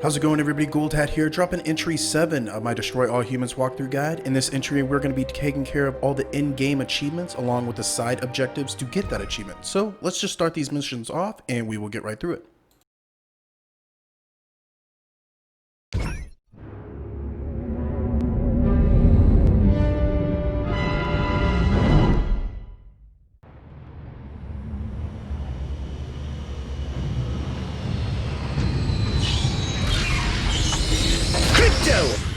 How's it going, everybody? Goldhat here, dropping entry 7 of my Destroy All Humans walkthrough guide. In this entry, we're going to be taking care of all the in-game achievements along with the side objectives to get that achievement. So let's just start these missions off and we will get right through it.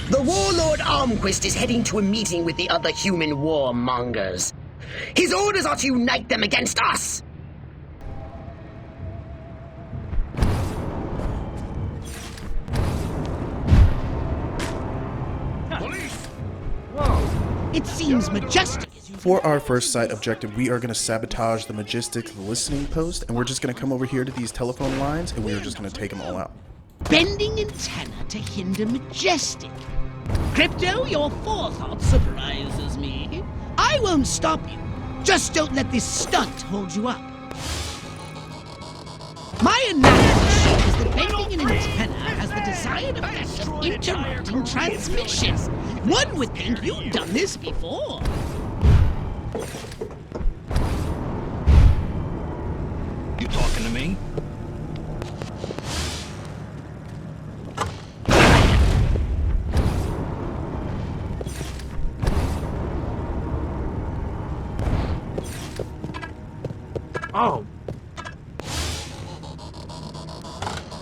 The warlord Armquist is heading to a meeting with the other human warmongers. His orders are to unite them against us! Police! Whoa, it seems majestic. For our first site objective, we are going to sabotage the Majestic's listening post, and we're just going to come over here to these telephone lines, and we are just going to take them all out. Bending antenna to hinder Majestic. Crypto, your forethought surprises me. I won't stop you. Just don't let this stunt hold you up. My analysis shows that bending an antenna has the desired effect of interrupting transmission. One would think you've done this before. You talking to me? Oh.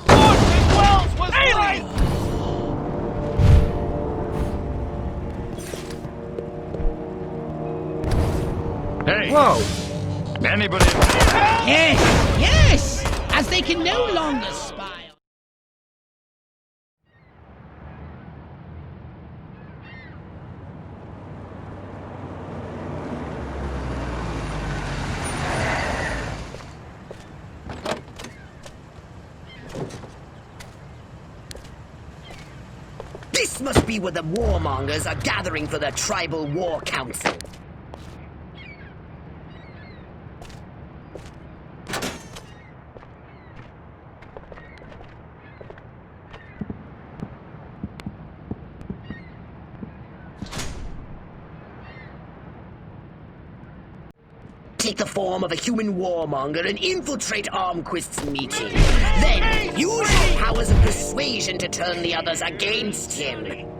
Wells was right! Hey! Whoa! Anybody? Yes, yes! As they can no longer spy on... This must be where the warmongers are gathering for the Tribal War Council. Take the form of a human warmonger and infiltrate Armquist's meeting. Then, use your powers of persuasion to turn the others against him.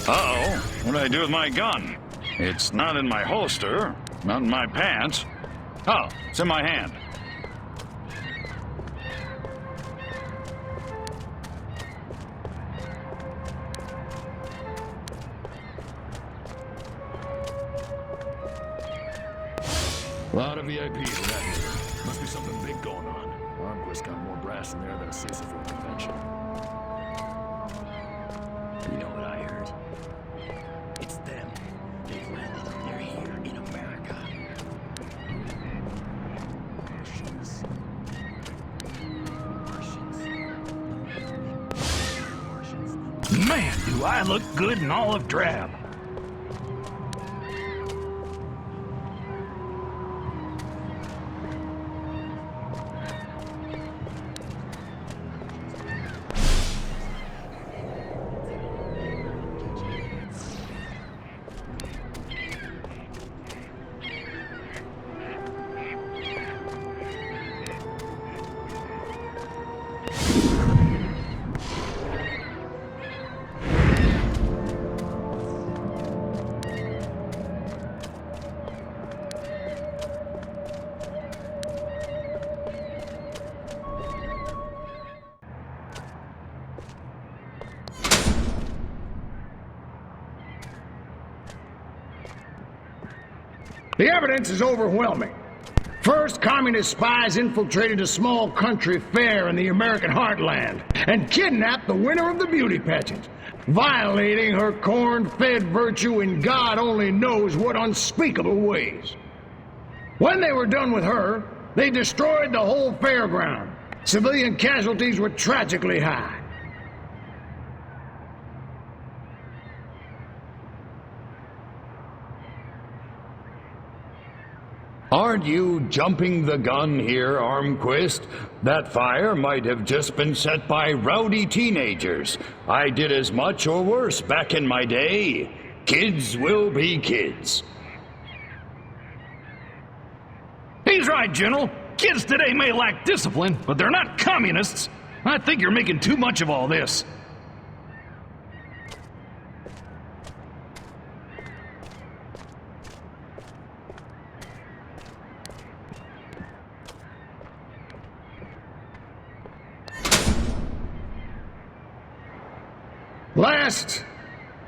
Uh-oh. What do I do with my gun? It's not in my holster, not in my pants. Oh, it's in my hand. A lot of VIPs around here. Must be something big going on. Armquist got more brass in there than a Sisyphus convention. You know what I heard? It's them. They've landed. They're here in America. Martians. Martians. Man, do I look good in olive drab. The evidence is overwhelming. First, communist spies infiltrated a small country fair in the American heartland and kidnapped the winner of the beauty pageant, violating her corn-fed virtue in God only knows what unspeakable ways. When they were done with her, they destroyed the whole fairground. Civilian casualties were tragically high. Aren't you jumping the gun here, Armquist? That fire might have just been set by rowdy teenagers. I did as much or worse back in my day. Kids will be kids. He's right, General. Kids today may lack discipline, but they're not communists. I think you're making too much of all this. Last,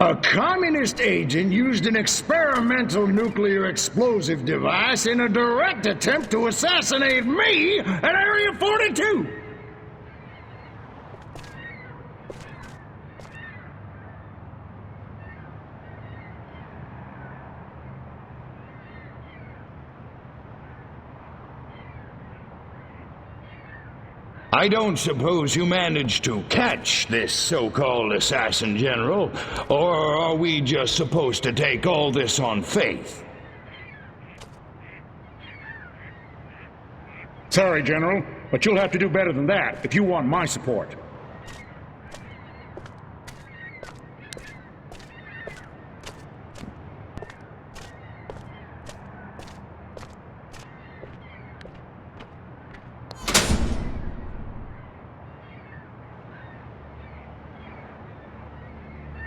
a communist agent used an experimental nuclear explosive device in a direct attempt to assassinate me at Area 42. I don't suppose you managed to catch this so-called assassin, General, or are we just supposed to take all this on faith? Sorry, General, but you'll have to do better than that if you want my support.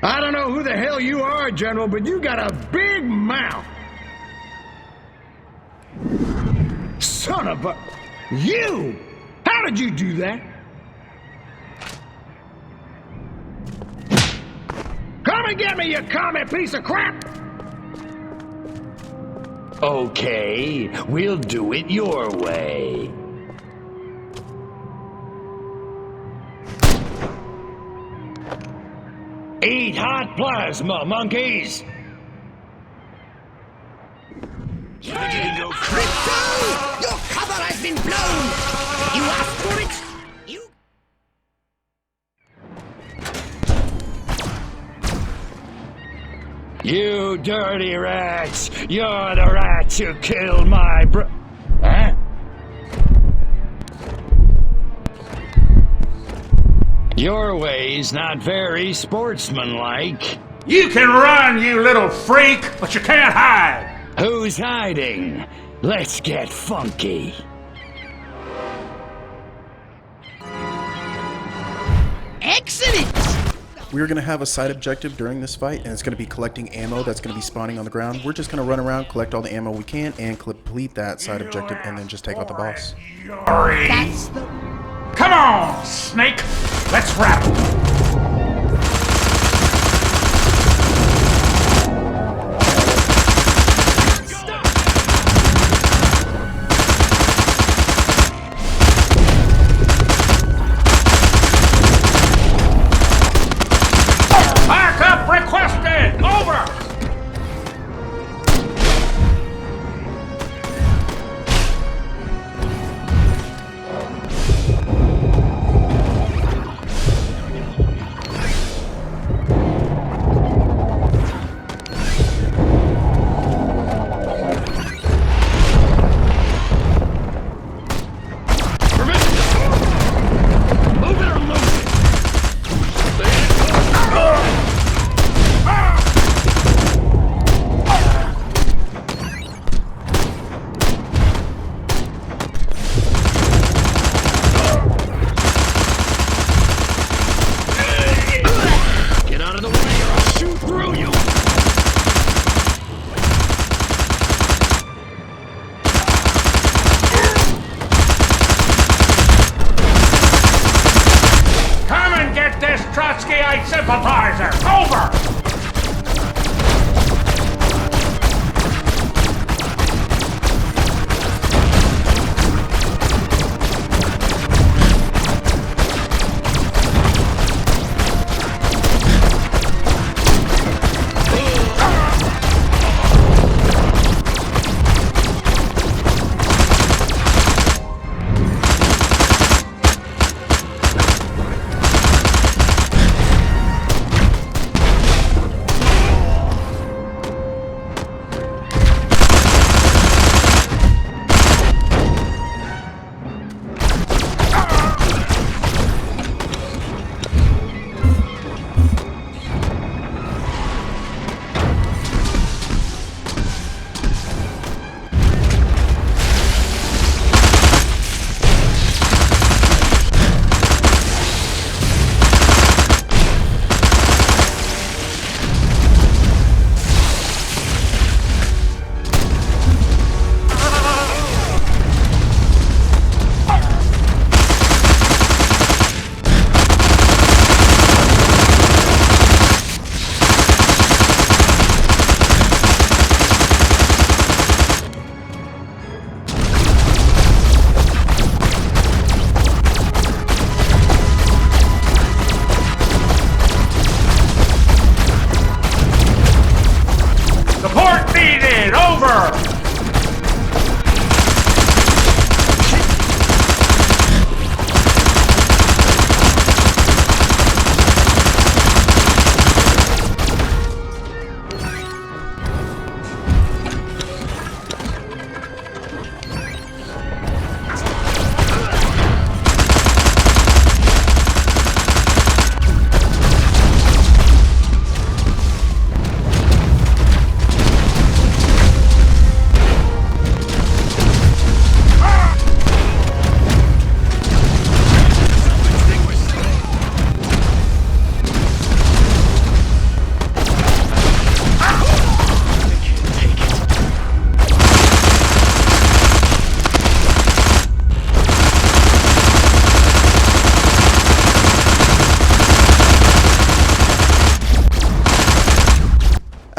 I don't know who the hell you are, General, but you got a big mouth. Son of a... You! How did you do that? Come and get me, you commie piece of crap! Okay, we'll do it your way. Eat hot plasma, monkeys! Crypto! Your cover has been blown! You asked for it! You dirty rats! You're the rats who killed my Huh? Your way's not very sportsmanlike. You can run, you little freak, but you can't hide! Who's hiding? Let's get funky. Excellent! We're going to have a side objective during this fight, and it's going to be collecting ammo that's going to be spawning on the ground. We're just going to run around, collect all the ammo we can, and complete that side objective, and then just take out the boss. That's the... Come on, Snake! Let's rattle! Backup requested! Over! Trotskyite sympathizer! Over!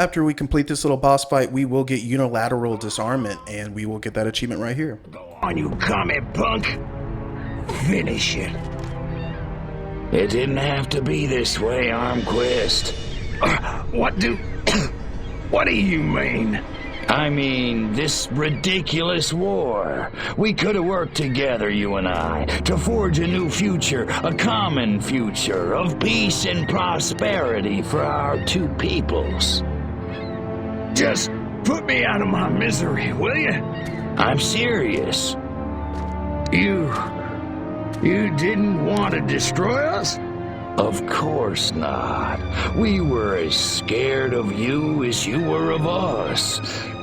After we complete this little boss fight, we will get unilateral disarmament, and we will get that achievement right here. Go on, you commie punk. Finish it. It didn't have to be this way, Armquist. What do... what do you mean? I mean, this ridiculous war. We could have worked together, you and I, to forge a new future, a common future of peace and prosperity for our two peoples. Just put me out of my misery, will you? I'm serious. You didn't want to destroy us? Of course not. We were as scared of you as you were of us.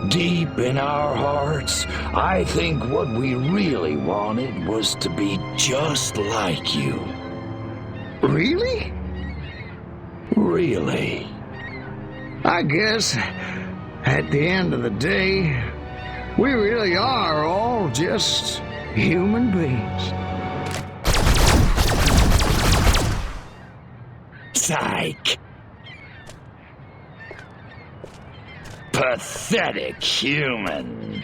Deep in our hearts, I think what we really wanted was to be just like you. Really? Really. I guess, at the end of the day, we really are all just human beings. Psych. Pathetic human.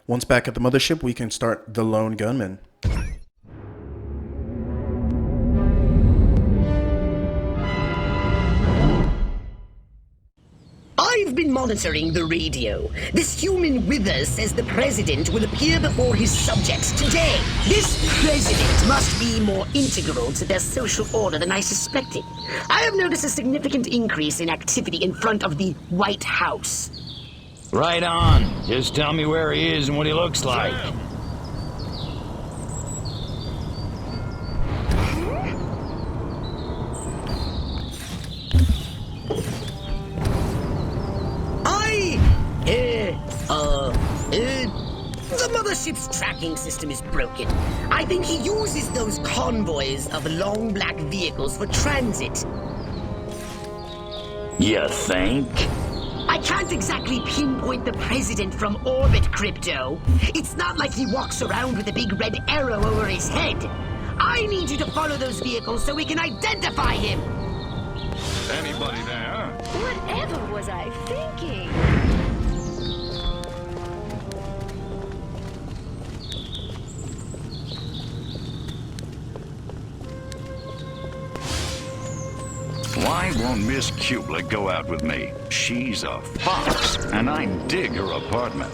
Once back at the mothership, we can start the Lone Gunman. I've been monitoring the radio. This human Withers says the president will appear before his subjects today. This president must be more integral to their social order than I suspected. I have noticed a significant increase in activity in front of the White House. Right on. Just tell me where he is and what he looks like. The mothership's tracking system is broken. I think he uses those convoys of long black vehicles for transit. You think? I can't exactly pinpoint the president from orbit, Crypto. It's not like he walks around with a big red arrow over his head. I need you to follow those vehicles so we can identify him. Anybody there? Whatever was I thinking? Why won't Miss Kublik go out with me? She's a fox, and I dig her apartment.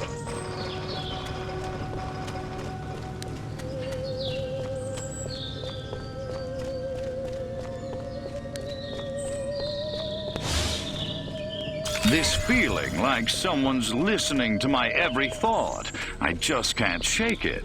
This feeling like someone's listening to my every thought. I just can't shake it.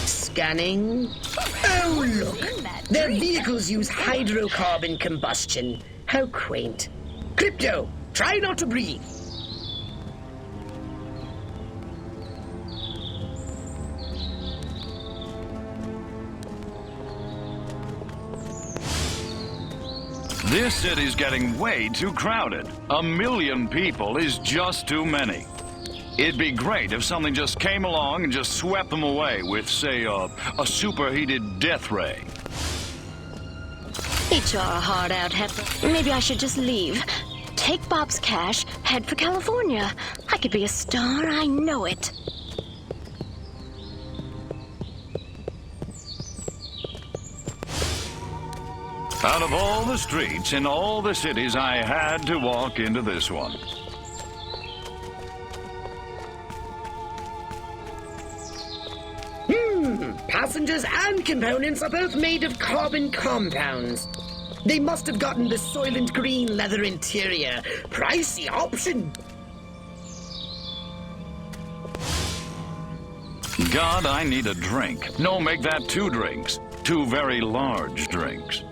Scanning. Oh, look. Their vehicles use hydrocarbon combustion. How quaint. Crypto, try not to breathe. This city's getting way too crowded. 1 million people is just too many. It'd be great if something just came along and just swept them away with, say, a superheated death ray. HR hard out, Heifer. Maybe I should just leave. Take Bob's cash, head for California. I could be a star, I know it. Out of all the streets in all the cities, I had to walk into this one. Passengers and components are both made of carbon compounds. They must have gotten the Soylent Green leather interior. Pricey option. God, I need a drink. No, make that 2 drinks. 2 very large drinks.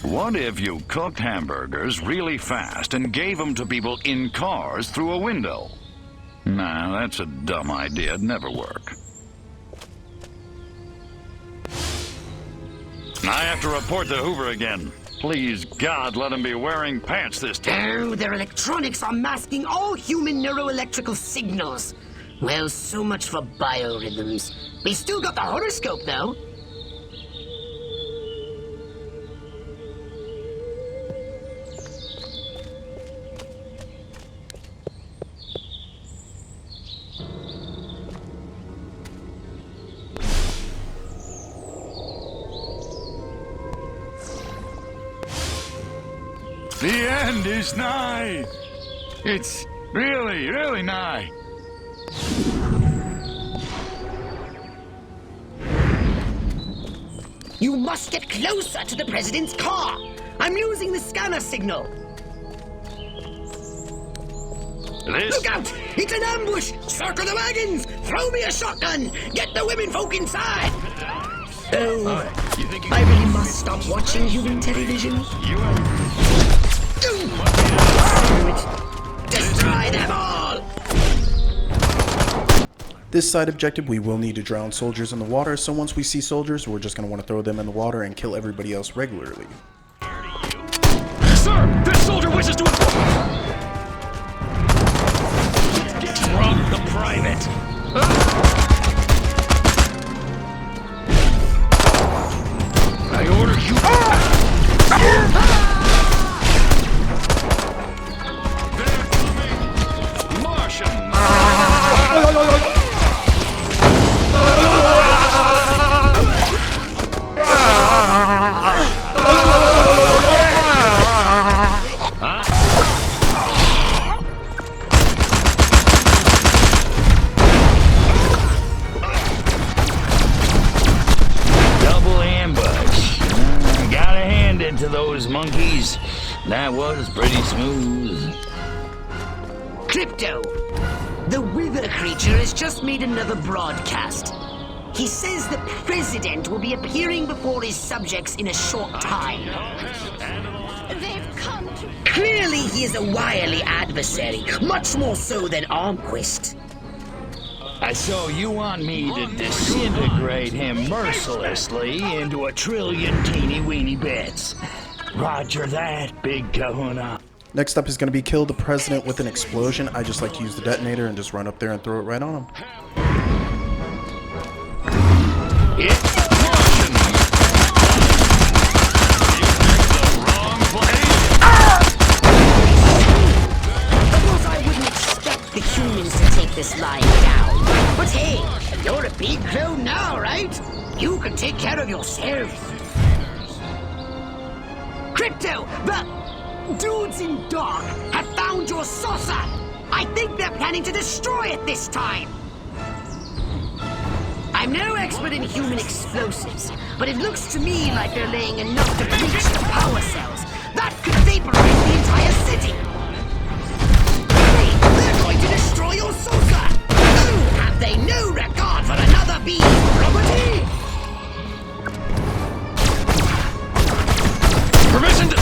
What if you cooked hamburgers really fast and gave them to people in cars through a window? Nah, that's a dumb idea. It'd never work. I have to report to Hoover again. Please, God, let him be wearing pants this time. Oh, their electronics are masking all human neuroelectrical signals. Well, so much for biorhythms. We still got the horoscope, though. The end is nigh. It's really, really nigh. You must get closer to the president's car. I'm using the scanner signal. Look out! It's an ambush! Circle the wagons! Throw me a shotgun! Get the women folk inside! Oh, I really must stop watching human television. Destroy them all! This side objective, we will need to drown soldiers in the water, so once we see soldiers, we're just going to want to throw them in the water and kill everybody else regularly. Sir, this soldier wishes to drop the private. I order you. To those monkeys. That was pretty smooth. Crypto! The wither creature has just made another broadcast. He says the president will be appearing before his subjects in a short time. They've come to... Clearly he is a wily adversary, much more so than Armquist. So you want me to disintegrate him mercilessly into a trillion teeny-weeny bits? Roger that, big kahuna. Next up is going to be kill the president with an explosion. I just like to use the detonator and just run up there and throw it right on him. It's Martian! You picked the wrong place! Of course I wouldn't expect the humans to take this line down. But hey, you're a big clone now, right? You can take care of yourself. Crypto, the dudes in dark have found your saucer. I think they're planning to destroy it this time. I'm no expert in human explosives, but it looks to me like they're laying enough to breach the power cells. That could vaporize the entire city. Hey, they're going to destroy your saucer. Oh, have they no regard for another being's property? Permission to...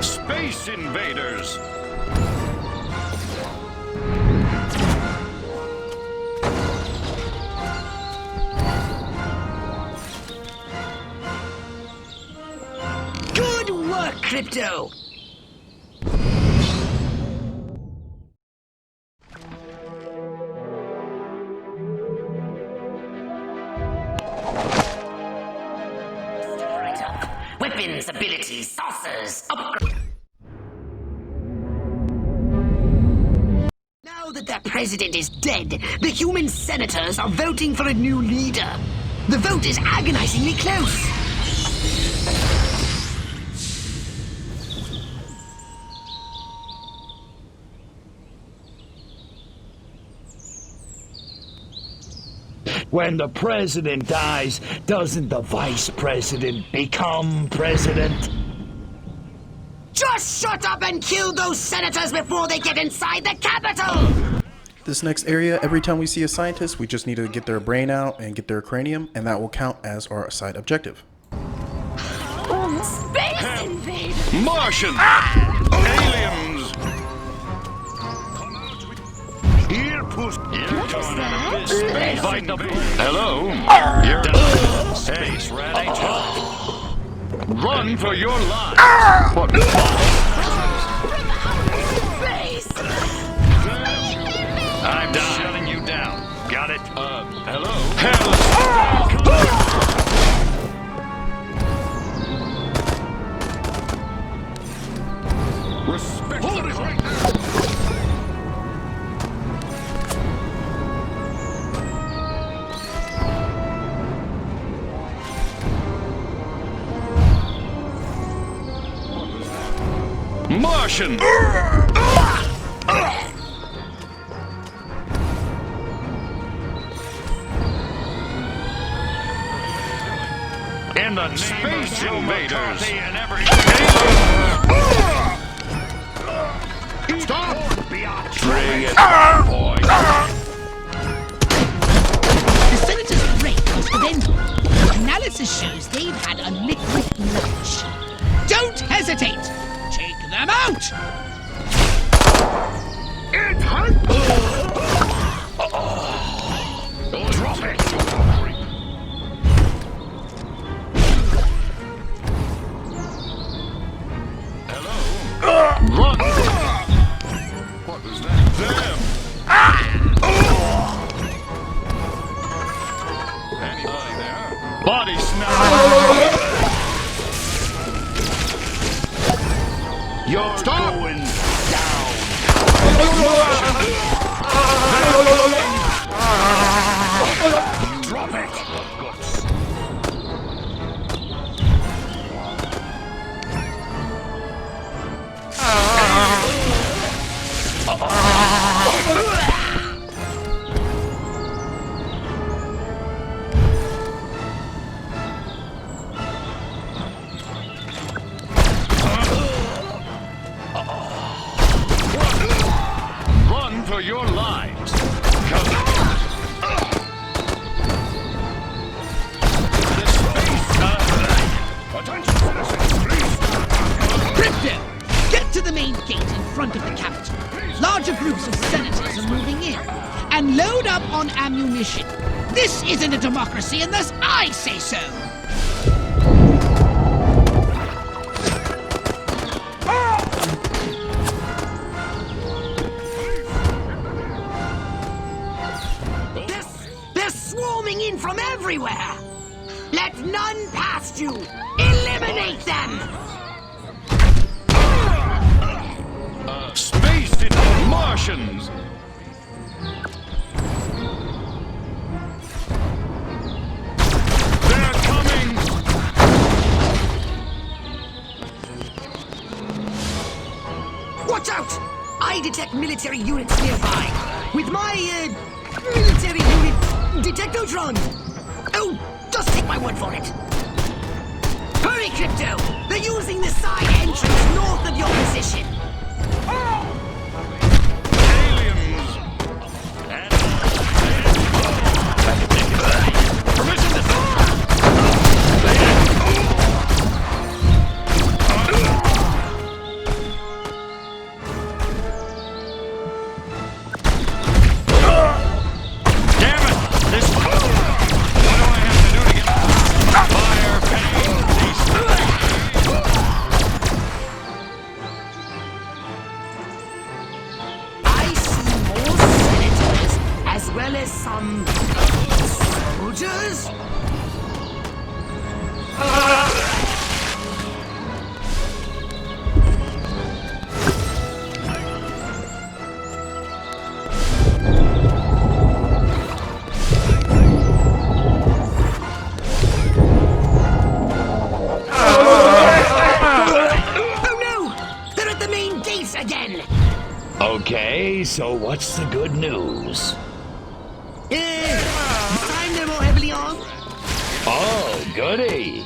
Space invaders! Good work, Crypto! Weapons, abilities, saucers, upgrade. Now that their president is dead, the human senators are voting for a new leader. The vote is agonizingly close. When the president dies, doesn't the vice president become president? Just shut up and kill those senators before they get inside the Capitol! This next area, every time we see a scientist, we just need to get their brain out and get their cranium, and that will count as our side objective. Space invaders! Martian! Aliens! Here, push. Space fight the. Hello? You're done. Space ready. Run for your life. What? Space! I'm done. Shutting you down. Got it? Hello? Respect. Hold it right there. Martian! In the Space Invaders! Stop! Bring it, boy! The Senator's brain was ended. Analysis shows they've had a liquid lunch. Don't hesitate! Take them out! It hurts! Drop it! Hello? Run! What was that? Damn! Anybody there? Body snap! You're going down! Drop it! Run for your lives! Attention, citizens, please! Crypto! Get to the main gate in front of the Capitol. Larger groups of senators are moving in. And load up on ammunition. This isn't a democracy unless I say so! They're swarming in from everywhere! Let none past you! Eliminate them! Space Martians! They're coming! Watch out! I detect military units nearby. With my, military unit detectotron. Oh, just take my word for it. Hurry, Crypto! They're using the side entrance north of your position. Aliens! Permission to... Damn it! This... What do I have to do to get... Fire, pain, these... I see more senators as well as some soldiers. Oh no! They're at the main gate again! Okay, so what's the good news? This time they're more heavily armed. Oh, goody.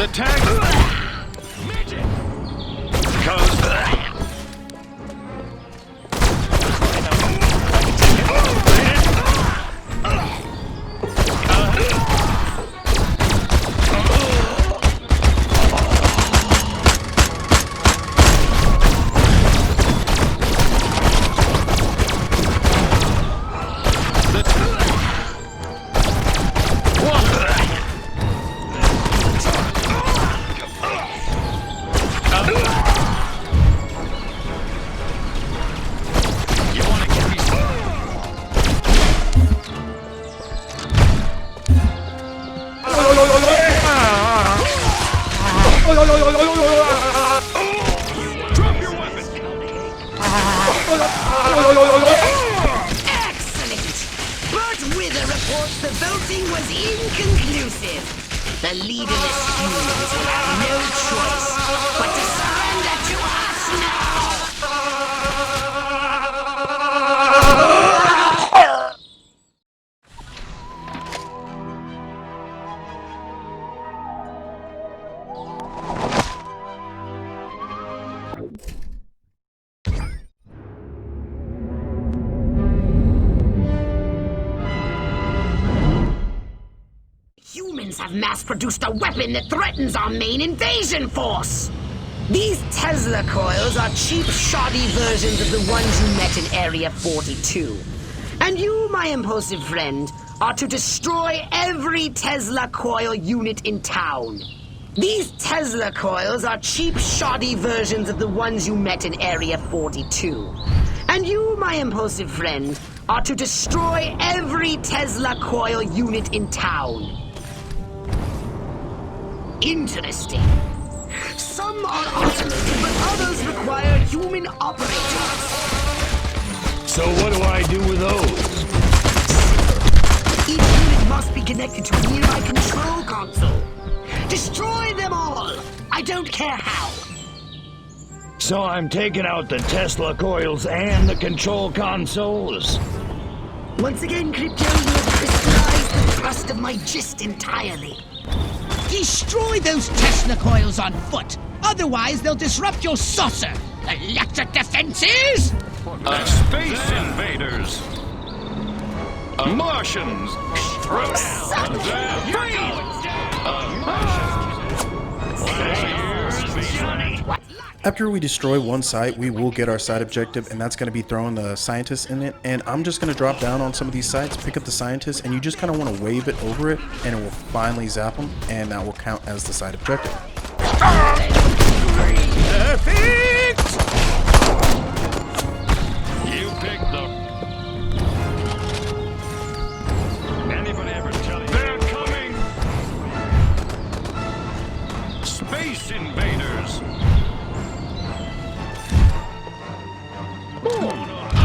The tag... Goes... Excellent! But Wither reports the voting was inconclusive. The leaderless humans will have no choice but to surrender to us now! Humans have mass-produced a weapon that threatens our main invasion force! These Tesla coils are cheap, shoddy versions of the ones you met in Area 42. And you, my impulsive friend, are to destroy every Tesla coil unit in town. These Tesla coils are cheap, shoddy versions of the ones you met in Area 42. And you, my impulsive friend, are to destroy every Tesla coil unit in town. Interesting. Some are automated, but others require human operators. So what do I do with those? Each unit must be connected to a nearby control console. Destroy them all! I don't care how. So I'm taking out the Tesla coils and the control consoles. Once again, Crypto, you have crystallized the thrust of my gist entirely. Destroy those Tesla coils on foot. Otherwise, they'll disrupt your saucer. Electric defenses? Space invaders! Martians! After we destroy one site, we will get our side objective, and that's going to be throwing the scientists in it. And I'm just going to drop down on some of these sites, pick up the scientists, and you just kind of want to wave it over it, and it will finally zap them, and that will count as the side objective. Perfect! You picked the... Anybody ever tell you? They're coming! Space invaders!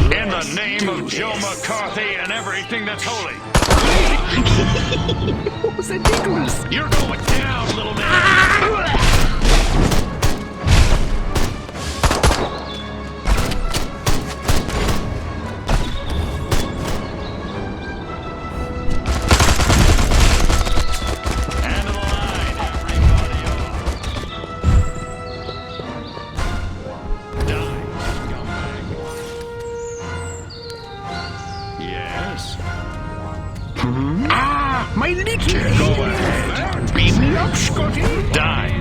In the name of Joe McCarthy and everything that's holy. What was that, Nicholas? You're going down, little man! My little hand! Beam me up, Scotty! Die!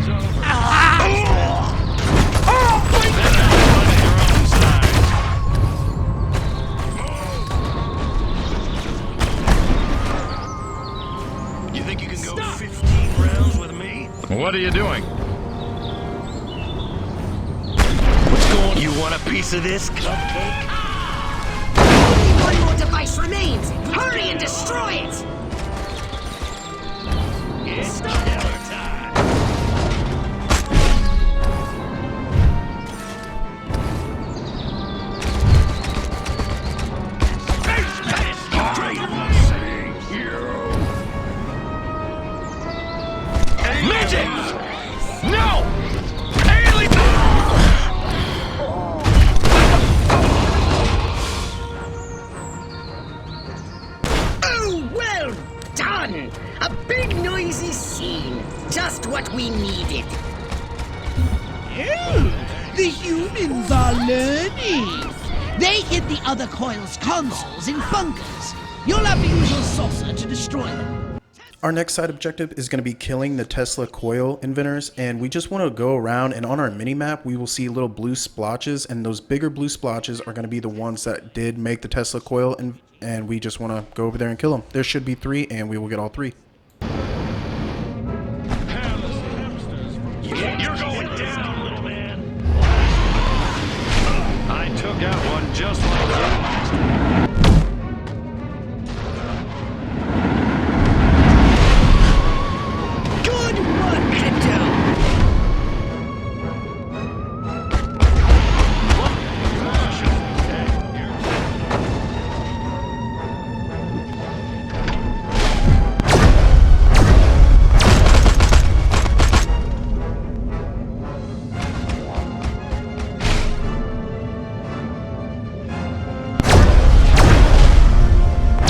You think you can go 15 rounds with me? What are you doing? What's going on? You want a piece of this, cupcake? Only one more device remains! Hurry and destroy it! It's killer time. Magic! No! Alien! Oh, well done! A big noisy scene. Just what what we needed. Oh, the humans are learning. They hid the other coil's consoles in bunkers. You'll have to use your saucer to destroy them. Our next side objective is going to be killing the Tesla coil inventors, and we just want to go around, and on our mini map we will see little blue splotches, and those bigger blue splotches are going to be the ones that did make the Tesla coil, and we just want to go over there and kill them. There should be 3, and we will get all 3. You're going down, little man. I took out one just like that. Good work, Crypto!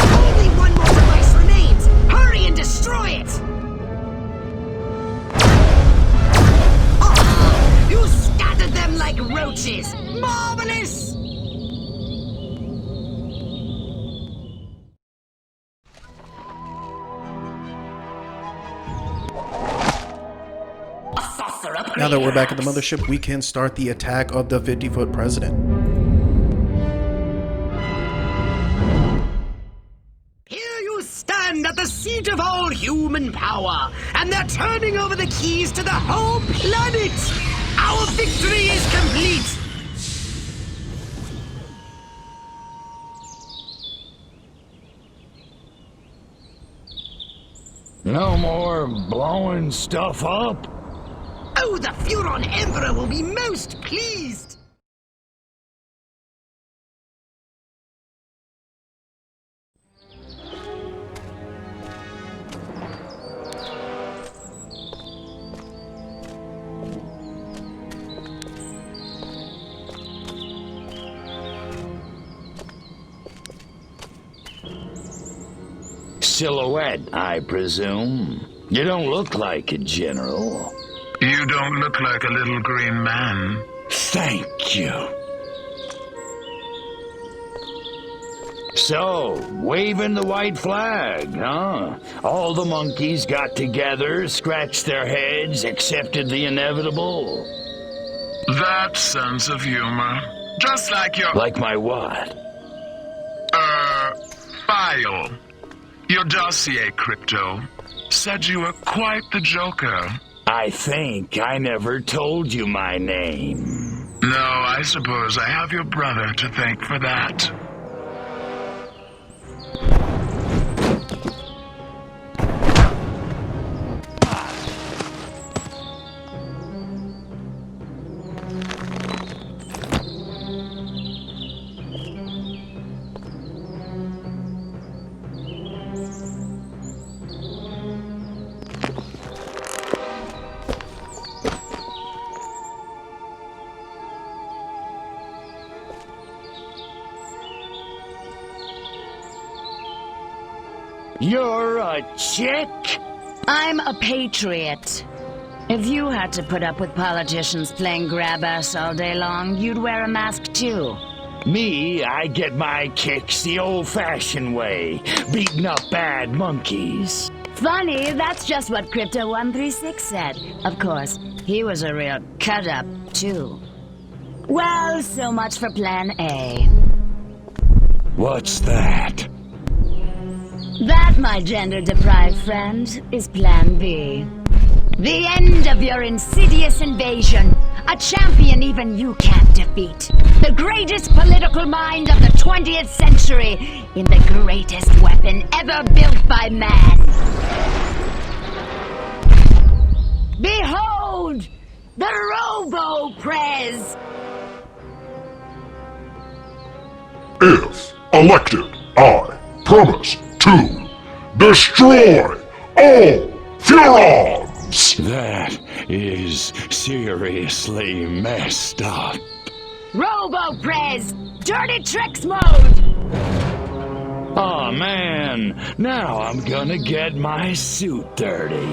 Only one more device remains! Hurry and destroy it! Oh, you scattered them like roaches! Marvelous! A saucer upgrade. Now that we're back at the mothership, we can start the attack of the 50-foot president. Here you stand at the seat of all human power, and they're turning over the keys to the whole planet! Our victory is complete! No more blowing stuff up? Oh, the Furon Emperor will be most pleased! Silhouette, I presume. You don't look like a general. You don't look like a little green man. Thank you. So, waving the white flag, huh? All the monkeys got together, scratched their heads, accepted the inevitable. That sense of humor. Just like your... Like my what? file. Your dossier, Crypto, said you were quite the joker. I think I never told you my name. No, I suppose I have your brother to thank for that. You're a chick? I'm a patriot. If you had to put up with politicians playing grab-ass all day long, you'd wear a mask too. Me, I get my kicks the old-fashioned way, beating up bad monkeys. Funny, that's just what Crypto 136 said. Of course, he was a real cut-up, too. Well, so much for Plan A. What's that? That, my gender-deprived friend, is Plan B. The end of your insidious invasion. A champion even you can't defeat. The greatest political mind of the 20th century in the greatest weapon ever built by man. Behold! The Robo-Prez! If elected, I promise to destroy all Furons! That is seriously messed up. Robo-Prez! Dirty Tricks mode! Aw, man, now I'm gonna get my suit dirty.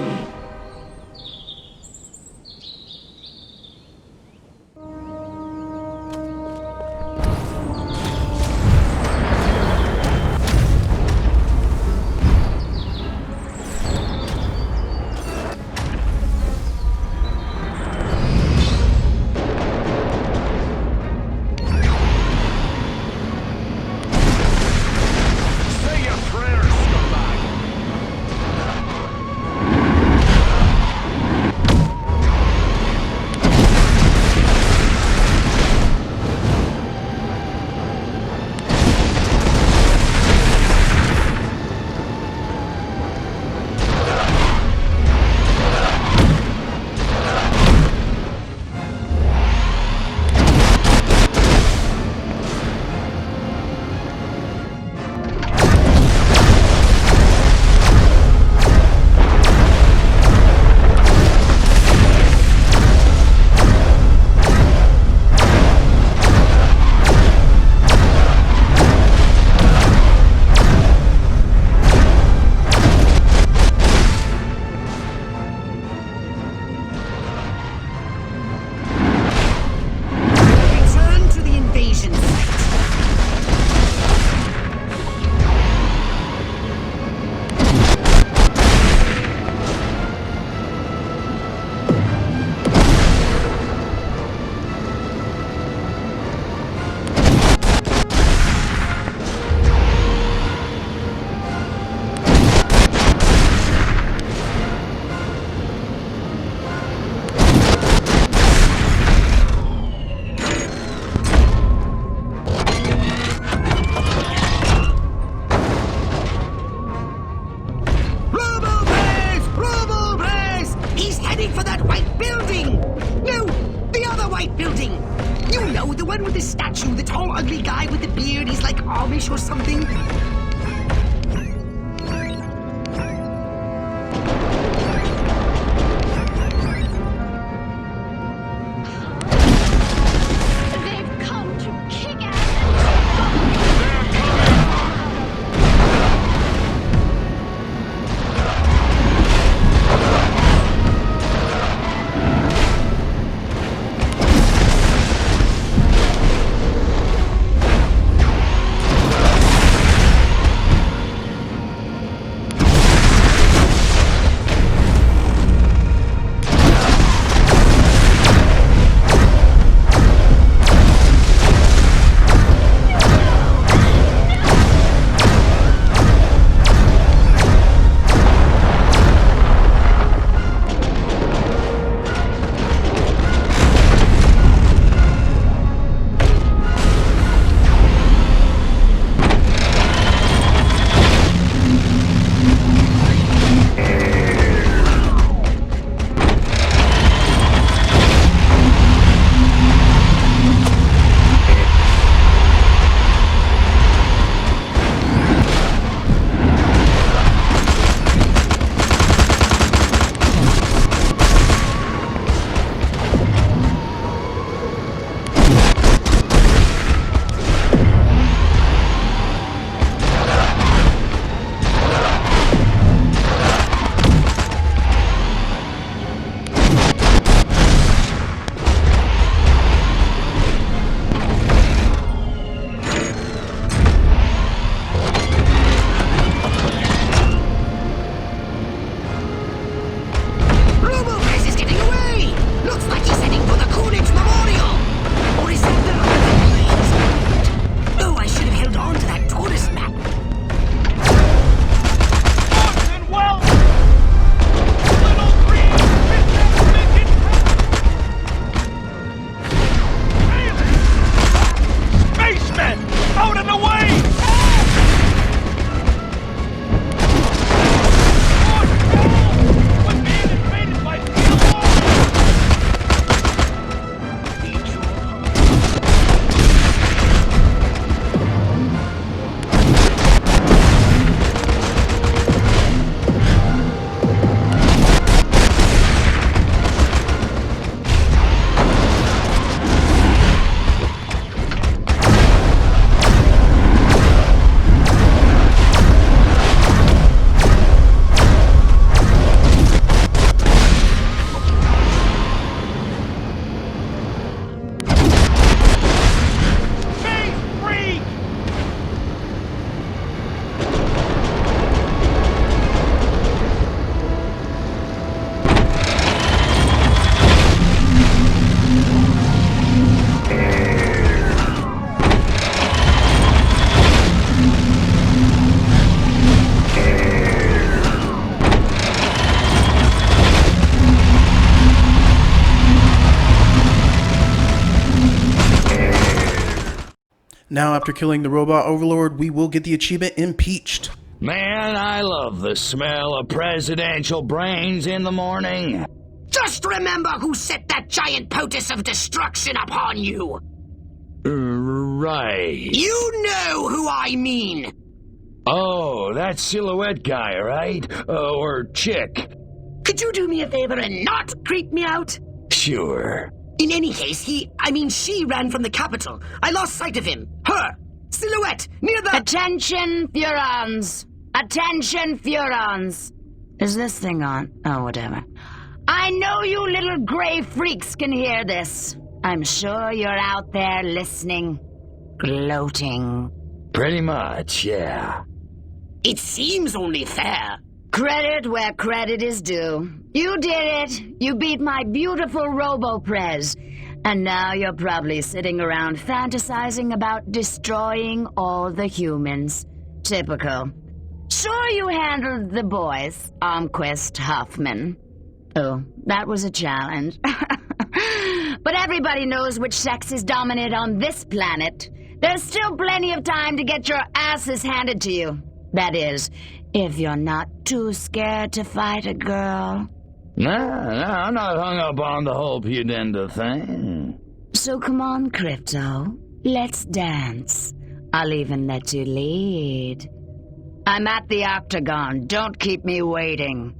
building! No, the other white building! You know, the one with the statue, the tall, ugly guy with the beard. He's like Amish or something. They've come to kick ass. Now, after killing the robot overlord, we will get the achievement Impeached. Man, I love the smell of presidential brains in the morning. Just remember who set that giant potus of destruction upon you. Right. You know who I mean. Oh, that silhouette guy, right? Or chick. Could you do me a favor and not creep me out? Sure. In any case, she ran from the capital. I lost sight of him. Her. Silhouette, near the— Attention, Furons. Attention, Furons. Is this thing on? Oh, whatever. I know you little gray freaks can hear this. I'm sure you're out there listening, gloating. Pretty much, yeah. It seems only fair. Credit where credit is due. You did it. You beat my beautiful Robo-Prez. And now you're probably sitting around fantasizing about destroying all the humans. Typical. Sure, you handled the boys, Armquist, Huffman. Oh, that was a challenge. But everybody knows which sex is dominant on this planet. There's still plenty of time to get your asses handed to you. That is, if you're not too scared to fight a girl. Nah, I'm not hung up on the whole pudenda thing. So come on, Crypto. Let's dance. I'll even let you lead. I'm at the Octagon. Don't keep me waiting.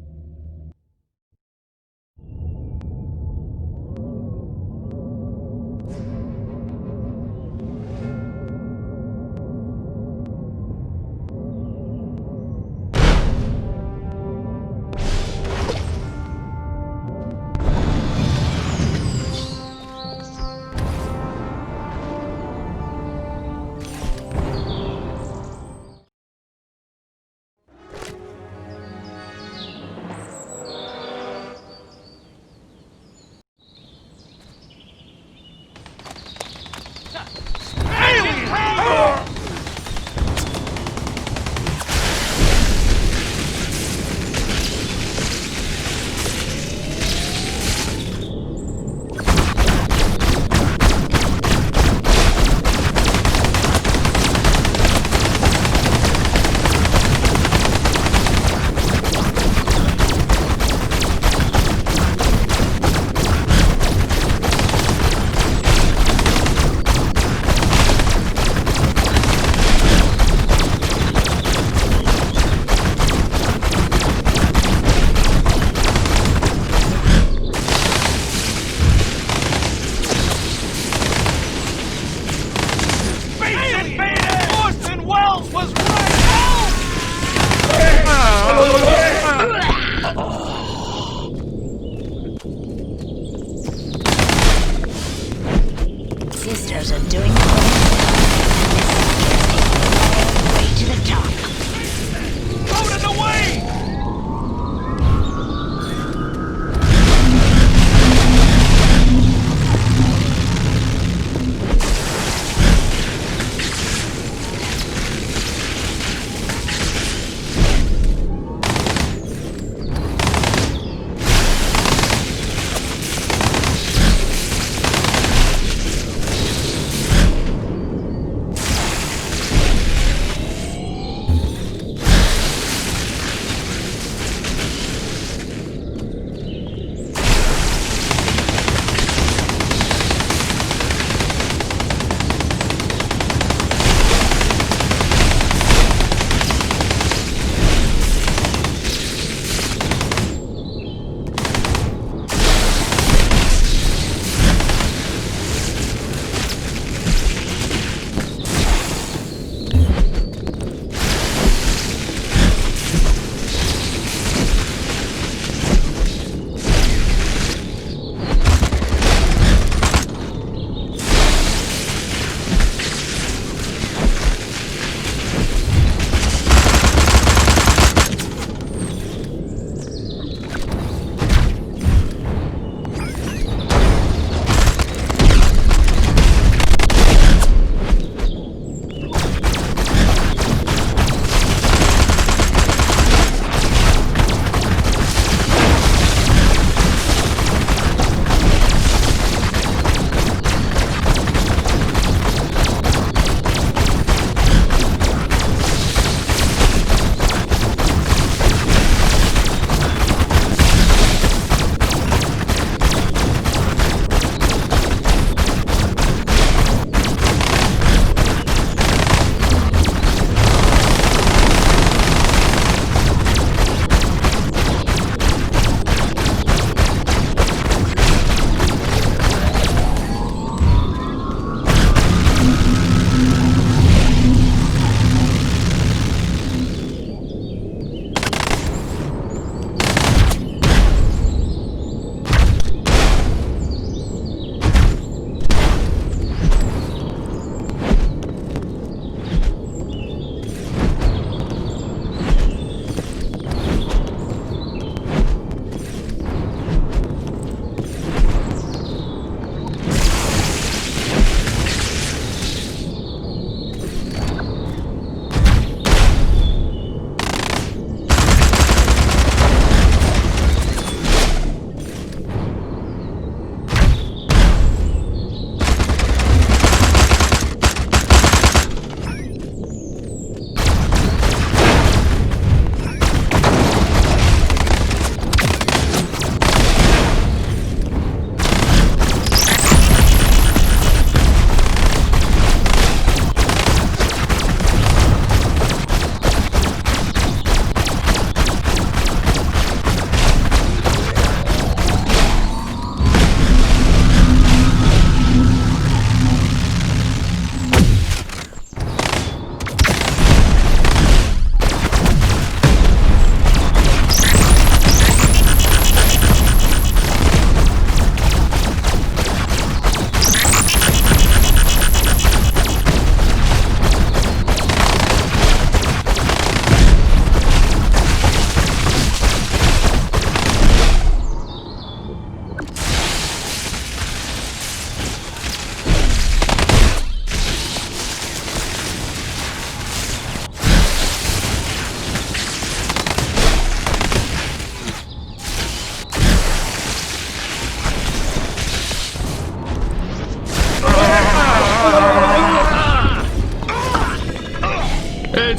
Sisters are doing the thing. All the way to the top. Out of the way!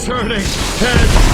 It's hurting! Head!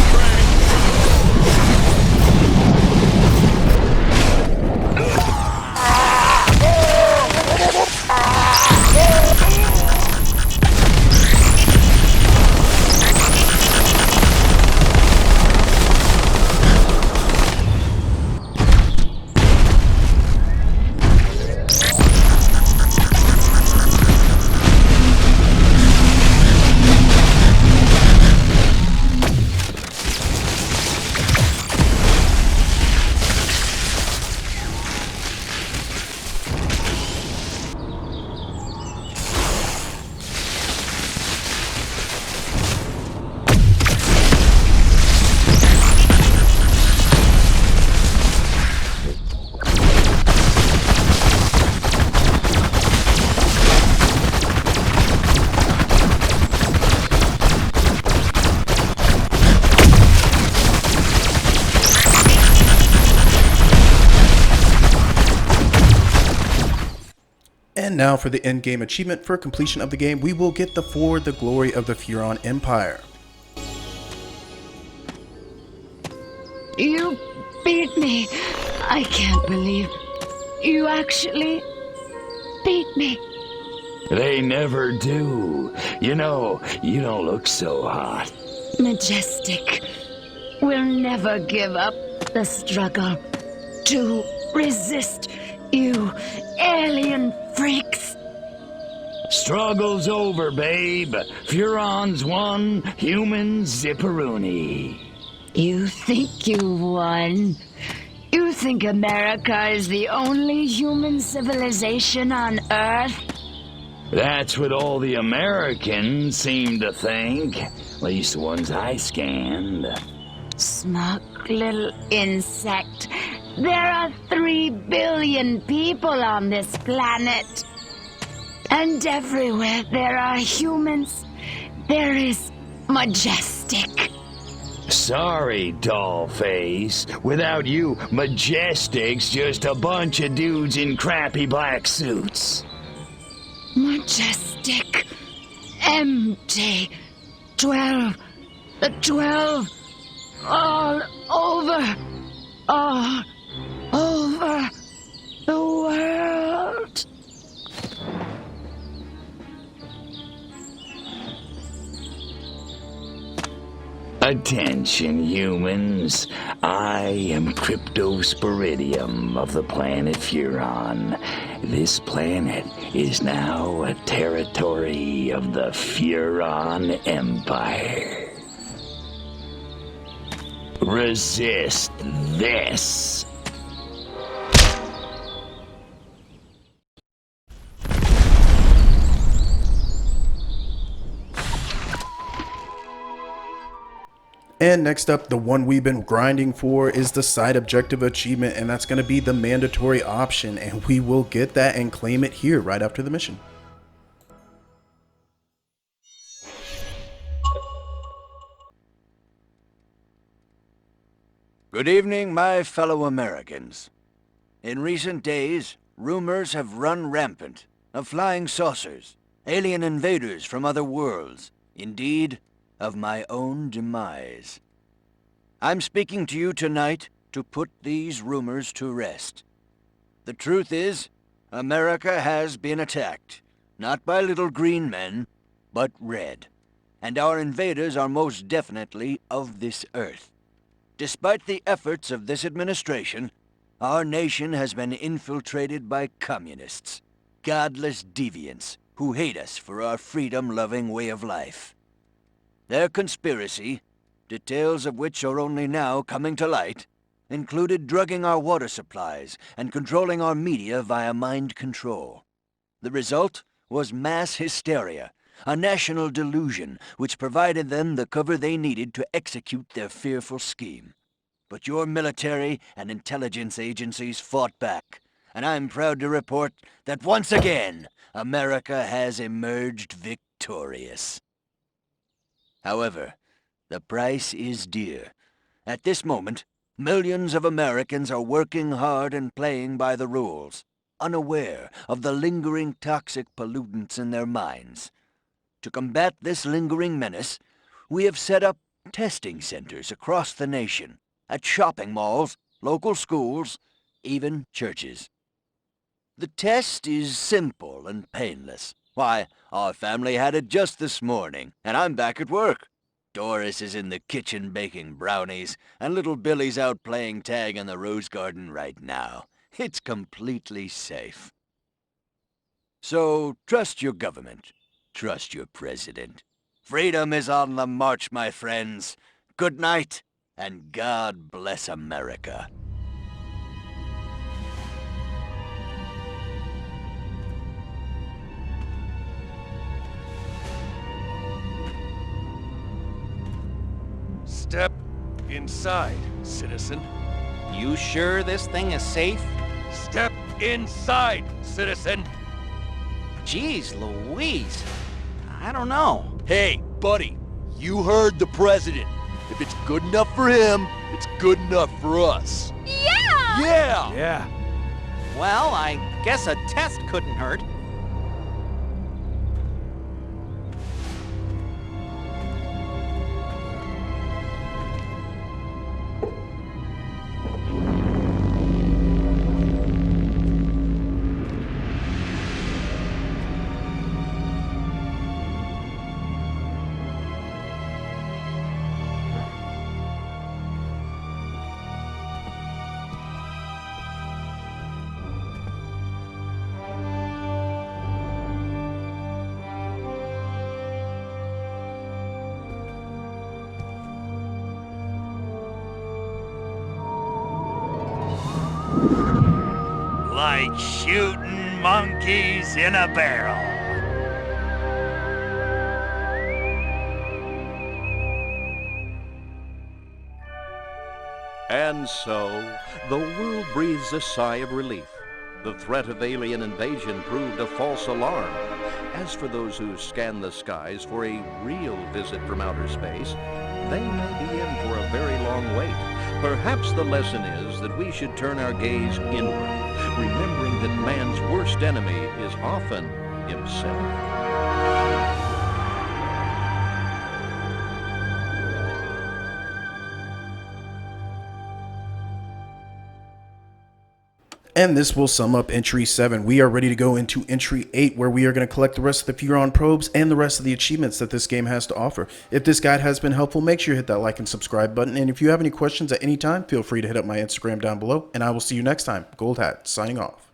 And now for the end-game achievement. For completion of the game, we will get the For the Glory of the Furon Empire. You beat me. I can't believe you actually beat me. They never do. You know, you don't look so hot. Majestic will never give up the struggle to resist you alien freaks. Struggle's over, babe. Furon's won, humans zipperoonie. You think you won? You think America is the only human civilization on Earth? That's what all the Americans seem to think. At least the ones I scanned. Smug little insect. There are 3 billion people on this planet. And everywhere there are humans, there is Majestic. Sorry, dollface. Without you, Majestic's just a bunch of dudes in crappy black suits. Majestic. Empty. 12. The 12. All over. All over the world. Attention, humans. I am Cryptosporidium of the planet Furon. This planet is now a territory of the Furon Empire. Resist this. And next up, the one we've been grinding for is the side objective achievement, and that's going to be the mandatory option, and we will get that and claim it here right after the mission. Good evening, my fellow Americans. In recent days, rumors have run rampant of flying saucers, alien invaders from other worlds, indeed, of my own demise. I'm speaking to you tonight to put these rumors to rest. The truth is, America has been attacked, not by little green men, but red. And our invaders are most definitely of this earth. Despite the efforts of this administration, our nation has been infiltrated by communists, godless deviants who hate us for our freedom-loving way of life. Their conspiracy, details of which are only now coming to light, included drugging our water supplies and controlling our media via mind control. The result was mass hysteria, a national delusion which provided them the cover they needed to execute their fearful scheme. But your military and intelligence agencies fought back, and I'm proud to report that once again, America has emerged victorious. However, the price is dear. At this moment, millions of Americans are working hard and playing by the rules, unaware of the lingering toxic pollutants in their minds. To combat this lingering menace, we have set up testing centers across the nation, at shopping malls, local schools, even churches. The test is simple and painless. Why, our family had it just this morning, and I'm back at work. Doris is in the kitchen baking brownies, and little Billy's out playing tag in the rose garden right now. It's completely safe. So, trust your government. Trust your president. Freedom is on the march, my friends. Good night, and God bless America. Step inside, citizen. You sure this thing is safe? Step inside, citizen. Jeez Louise. I don't know. Hey, buddy, you heard the president. If it's good enough for him, it's good enough for us. Yeah! Yeah! Yeah. Well, I guess a test couldn't hurt. Like shooting monkeys in a barrel. And so, the world breathes a sigh of relief. The threat of alien invasion proved a false alarm. As for those who scan the skies for a real visit from outer space, they may be in for a very long wait. Perhaps the lesson is that we should turn our gaze inward, remembering that man's worst enemy is often himself. And this will sum up entry 7. We are ready to go into entry 8, where we are going to collect the rest of the Furon probes and the rest of the achievements that this game has to offer. If this guide has been helpful, make sure you hit that like and subscribe button. And if you have any questions at any time, feel free to hit up my Instagram down below. And I will see you next time. Gold Hat, signing off.